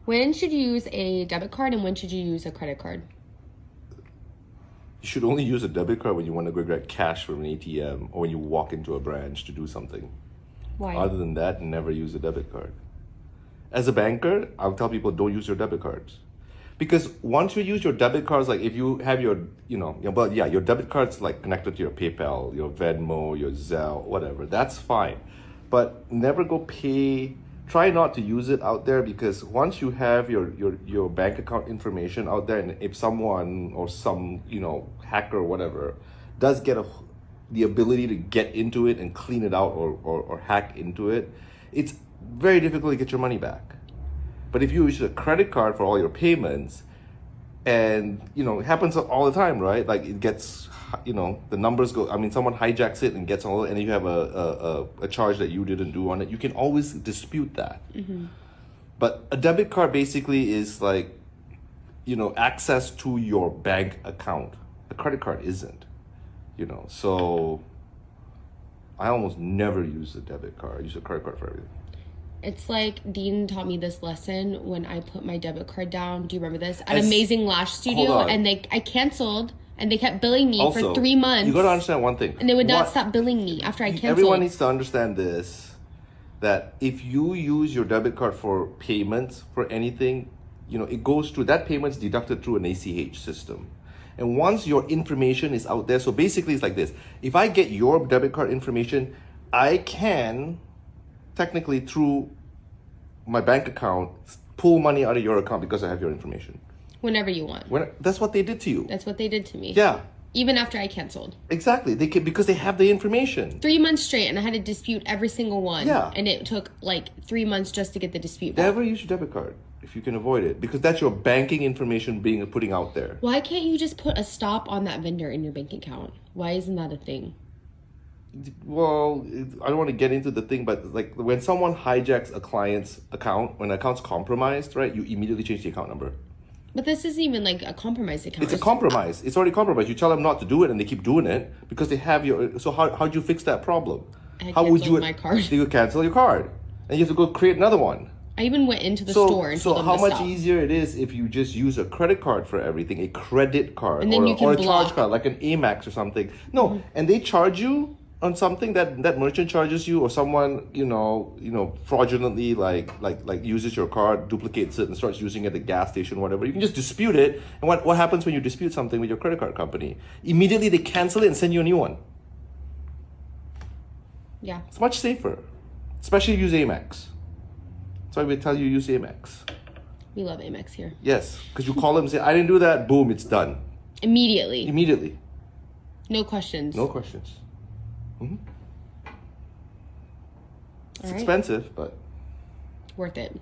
When should you use a debit card and when should you use a credit card? You should only use a debit card when you want to go get cash from an ATM or when you walk into a branch to do something. Why? Other than that, never use a debit card. As a banker, I'll tell people don't use your debit cards. Because once you use your debit cards, like if you have your debit card's like connected to your PayPal, your Venmo, your Zelle, whatever, that's fine. But never go pay, try not to use it out there because once you have your bank account information out there and if someone or some, hacker or whatever does get the ability to get into it and clean it out or hack into it, it's very difficult to get your money back. But if you use a credit card for all your payments, and it happens all the time, right? Like it gets, the numbers go. I mean, someone hijacks it and gets all, and you have a charge that you didn't do on it. You can always dispute that. Mm-hmm. But a debit card basically is like, access to your bank account. A credit card isn't, So I almost never use a debit card. I use a credit card for everything. It's like Dean taught me this lesson when I put my debit card down. Do you remember this? At Amazing Lash Studio, and I canceled, and they kept billing me for 3 months. You got to understand one thing. And they would not stop billing me after I canceled. Everyone needs to understand this, that if you use your debit card for payments for anything, it goes through, that payment's deducted through an ACH system. And once your information is out there, so basically it's like this. If I get your debit card information, I can technically through my bank account pull money out of your account because I have your information. Whenever you want. That's what they did to you. That's what they did to me. Yeah. Even after I canceled. Exactly. They can, because they have the information. 3 months straight, and I had to dispute every single one. Yeah. And it took 3 months just to get the dispute back. Never use your debit card if you can avoid it, because that's your banking information putting out there. Why can't you just put a stop on that vendor in your bank account? Why isn't that a thing? Well, I don't want to get into the thing, but like when someone hijacks a client's account, when an account's compromised, right, you immediately change the account number. But this isn't even like a compromised account. It's a compromise. It's already compromised. You tell them not to do it and they keep doing it because they have your... So how'd you fix that problem? I canceled my card. You cancel your card. And you have to go create another one. I even went into the store and told them how to much stop. easier it is if you just use a credit card for everything, a credit card, and then or a charge card like an Amex or something. No, and they charge you on something that merchant charges you, or someone fraudulently like uses your card, duplicates it, and starts using it at the gas station, whatever. You can just dispute it. And what happens when you dispute something with your credit card company? Immediately they cancel it and send you a new one. Yeah, it's much safer, especially use Amex. That's why we tell you use Amex. We love Amex here. Yes, because you call them and say, I didn't do that, boom, it's done. Immediately. No questions. Mm-hmm. It's All right. expensive, but worth it.